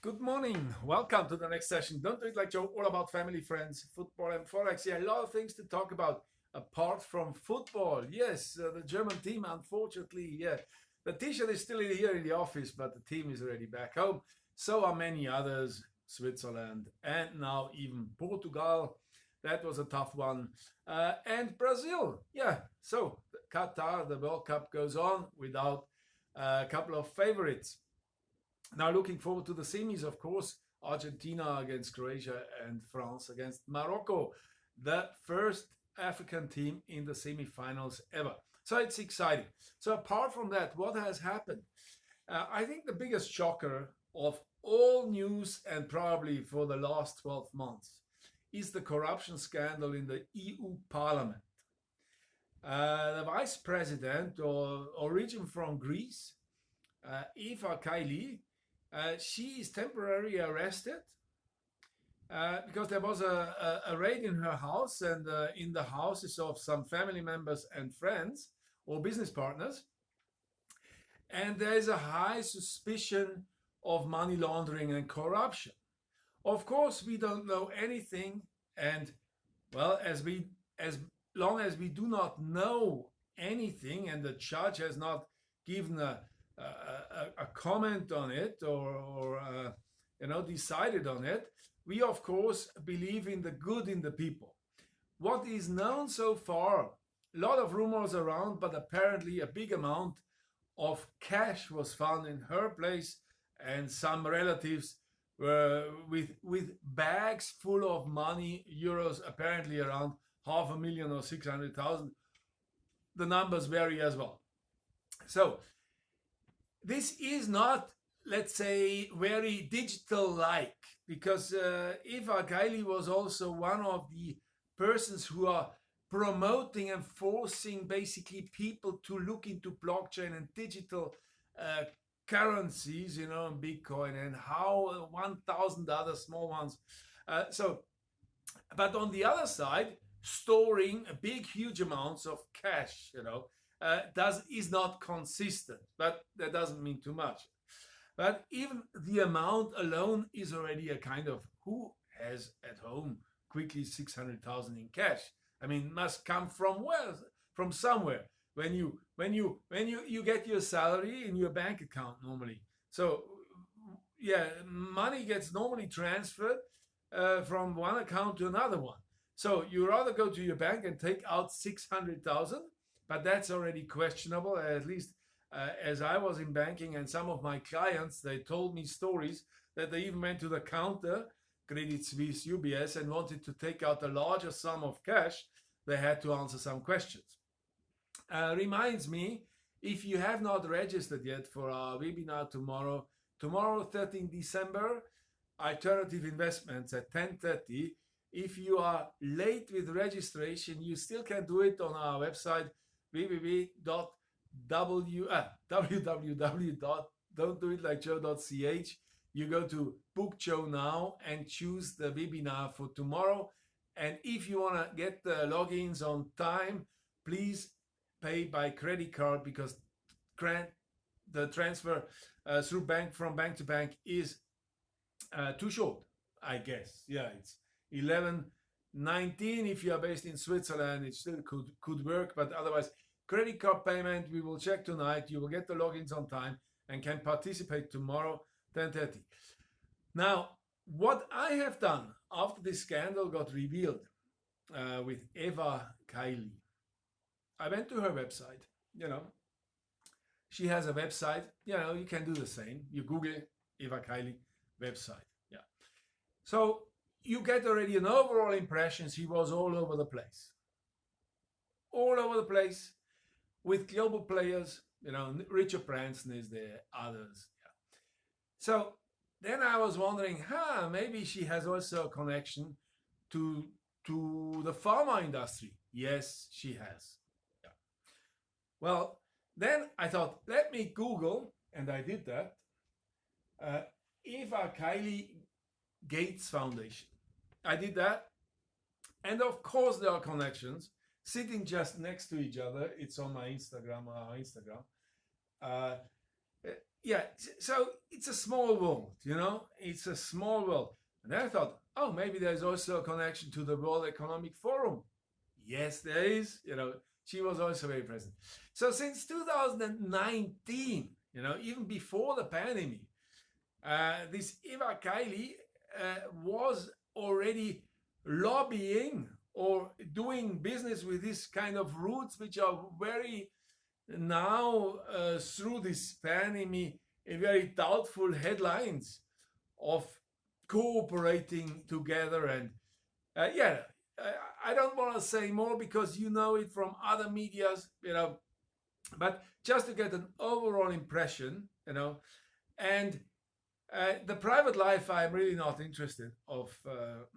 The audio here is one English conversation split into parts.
Good morning. Welcome to the next session. Don't do it like Joe, all about family, friends, football, and Forex. Yeah, a lot of things to talk about apart from football. Yes, the German team, unfortunately, yeah, the t shirt is still here in the office, but the team is already back home. So are many others, Switzerland, and now even Portugal. That was a tough one. And Brazil. Yeah, so Qatar, the World Cup goes on without a couple of favorites. Now, looking forward to the semis, of course. Argentina against Croatia and France against Morocco, the first African team in the semifinals ever. So it's exciting. So, apart from that, what has happened? I think the biggest shocker of all news and probably for the last 12 months is the corruption scandal in the EU Parliament. The vice president, or origin from Greece, Eva Kaili, she is temporarily arrested because there was a raid in her house and in the houses of some family members and friends or business partners. And there is a high suspicion of money laundering and corruption. Of course, we don't know anything, and well, as long as we do not know anything, and the judge has not given a comment on it or decided on it, we of course believe in the good in the people. What is known so far, a lot of rumors around, but apparently a big amount of cash was found in her place, and some relatives were with bags full of money, euros, apparently around 500,000 or 600,000. The numbers vary as well. So this is not, let's say, very digital like, because Eva Kaili was also one of the persons who are promoting and forcing basically people to look into blockchain and digital uh, currencies, and Bitcoin and how 1,000 other small ones. So, but on the other side, storing big, huge amounts of cash, does is not consistent. But that doesn't mean too much. But even the amount alone is already a kind of, who has at home quickly 600,000 in cash? I mean, must come from where? From somewhere. When you get your salary in your bank account normally. So yeah, money gets normally transferred from one account to another one. So you rather go to your bank and take out 600,000, but that's already questionable. At least as I was in banking, and some of my clients, they told me stories that they even went to the counter, Credit Suisse, UBS, and wanted to take out a larger sum of cash. They had to answer some questions. Reminds me, if you have not registered yet for our webinar tomorrow 13 December, alternative investments at 10:30. If you are late with registration, you still can do it on our website www.don'tdoitlikjoe.ch. You go to book Joe now and choose the webinar for tomorrow. And if you want to get the logins on time, please pay by credit card, because the transfer from bank to bank is too short, I guess. Yeah, it's 11:19. If you are based in Switzerland, it still could work, but otherwise, credit card payment, we will check tonight. You will get the logins on time and can participate tomorrow 10:30. Now, what I have done after this scandal got revealed with Eva Kaili, I went to her website. She has a website. You can do the same. You Google Eva Kaili website. Yeah. So you get already an overall impression she was all over the place. All over the place with global players. Richard Branson is there, others. Yeah. So then I was wondering, maybe she has also a connection to the pharma industry. Yes, she has. Yeah. Well, then I thought, let me Google, and I did that. Eva Kaili Gates Foundation. I did that. And of course, there are connections sitting just next to each other. It's on my Instagram, our Instagram. yeah, so it's a small world, it's a small world. And then I thought, oh, maybe there's also a connection to the World Economic Forum. Yes, there is. She was also very present. So since 2019, even before the pandemic, this Eva Kaili was already lobbying or doing business with this kind of routes, which are very now through this pandemic, very doubtful headlines of cooperating together. And yeah, I don't want to say more because you know it from other medias, but just to get an overall impression, and the private life, I'm really not interested of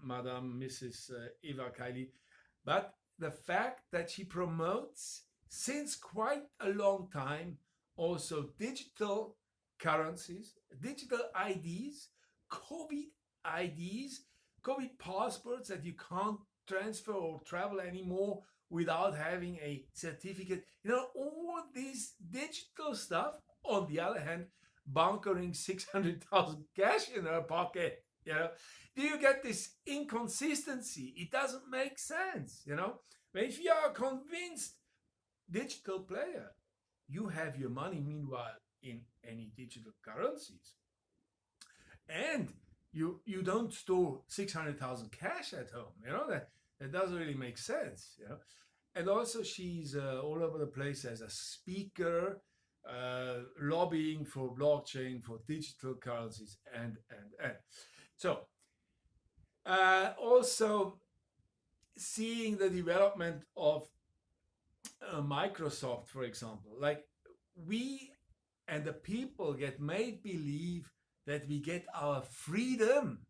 Madame Mrs. Eva Kaili, but the fact that she promotes since quite a long time also digital currencies, digital IDs, COVID IDs, COVID passports that you can't transfer or travel anymore without having a certificate. All this digital stuff. On the other hand, bunkering 600,000 cash in her pocket. Do you get this inconsistency? It doesn't make sense. But if you are a convinced digital player, you have your money meanwhile in any digital currencies, and you don't store 600,000 cash at home. That doesn't really make sense. And also she's all over the place as a speaker, lobbying for blockchain, for digital currencies, and. So also seeing the development of Microsoft, for example, like we and the people get made believe that we get our freedom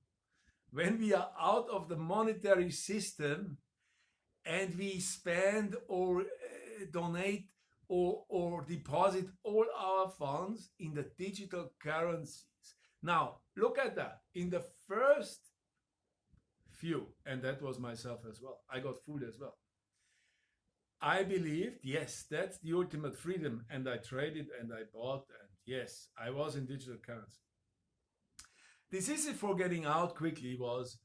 when we are out of the monetary system and we spend or donate or deposit all our funds in the digital currencies. Now, look at that. In the first few, and that was myself as well, I got fooled as well. I believed, yes, that's the ultimate freedom, and I traded and I bought, and yes, I was in digital currency. Decisive for getting out quickly was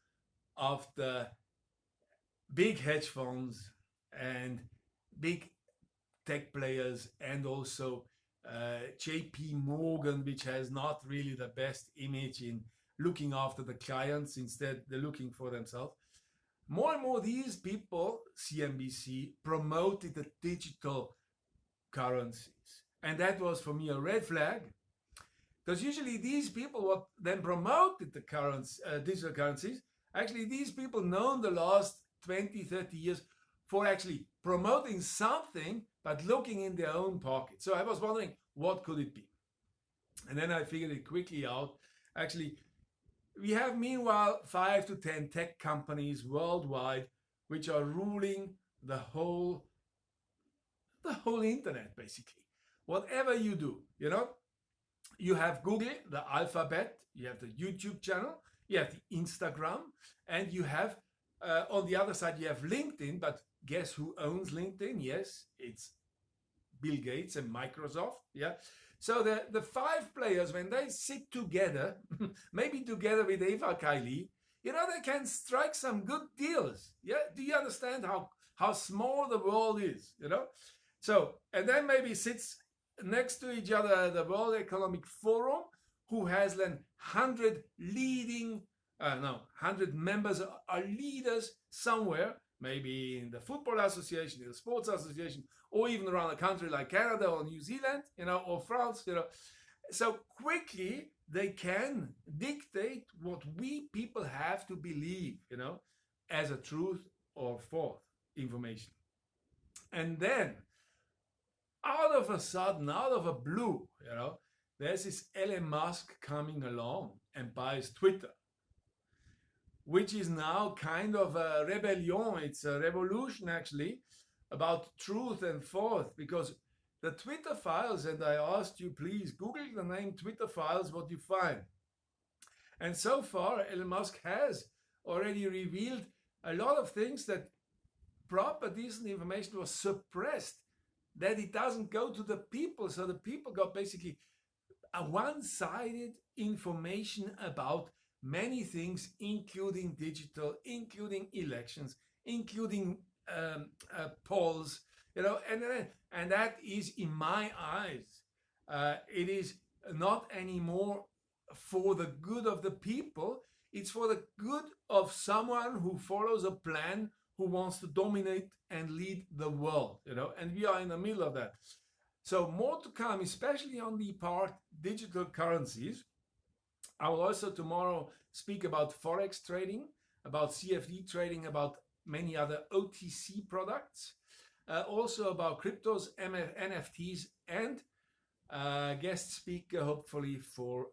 after big hedge funds and big tech players, and also JP Morgan, which has not really the best image in looking after the clients. Instead, they're looking for themselves. More and more, these people, CNBC, promoted the digital currencies. And that was for me a red flag, because usually these people what then promoted the digital currencies, actually these people known the last 20, 30 years for actually promoting something, but looking in their own pocket. So I was wondering, what could it be? And then I figured it quickly out. Actually, we have meanwhile 5 to 10 tech companies worldwide which are ruling the whole internet, basically. Whatever you do, you have Google, the alphabet, you have the YouTube channel, you have the Instagram, and you have on the other side you have LinkedIn. But guess who owns LinkedIn? Yes, it's Bill Gates and Microsoft. Yeah. So the five players, when they sit together, maybe together with Eva Kaili, they can strike some good deals. Yeah. Do you understand how small the world is? So, and then maybe sits next to each other the World Economic Forum, who has then 100 members are leaders somewhere, maybe in the Football Association, in the Sports Association, or even around a country like Canada or New Zealand, or France, So quickly they can dictate what we people have to believe, as a truth or false information. And then out of a sudden, out of a blue, there's this Elon Musk coming along and buys Twitter, which is now kind of a rebellion. It's a revolution, actually, about truth and false, because the Twitter files, and I asked you, please Google the name Twitter files, what you find. And so far, Elon Musk has already revealed a lot of things that proper, decent information was suppressed, that it doesn't go to the people. So the people got basically a one-sided information about many things, including digital, including elections, including polls, and that is, in my eyes, it is not anymore for the good of the people. It's for the good of someone who follows a plan, who wants to dominate and lead the world, and we are in the middle of that. So more to come, especially on the part digital currencies. I will also tomorrow speak about Forex trading, about CFD trading, about many other OTC products, also about cryptos, NFTs, and guest speaker hopefully for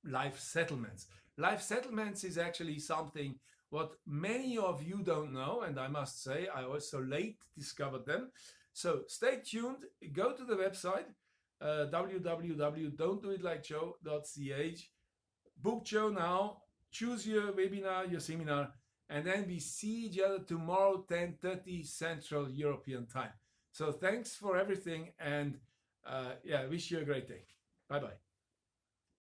life settlements. Life settlements is actually something what many of you don't know, and I must say I also late discovered them. So stay tuned, go to the website, www.don'tdoitlikejoe.ch, book Joe now, choose your webinar, your seminar, and then we see each other tomorrow, 10:30 Central European Time. So thanks for everything, and wish you a great day. Bye-bye.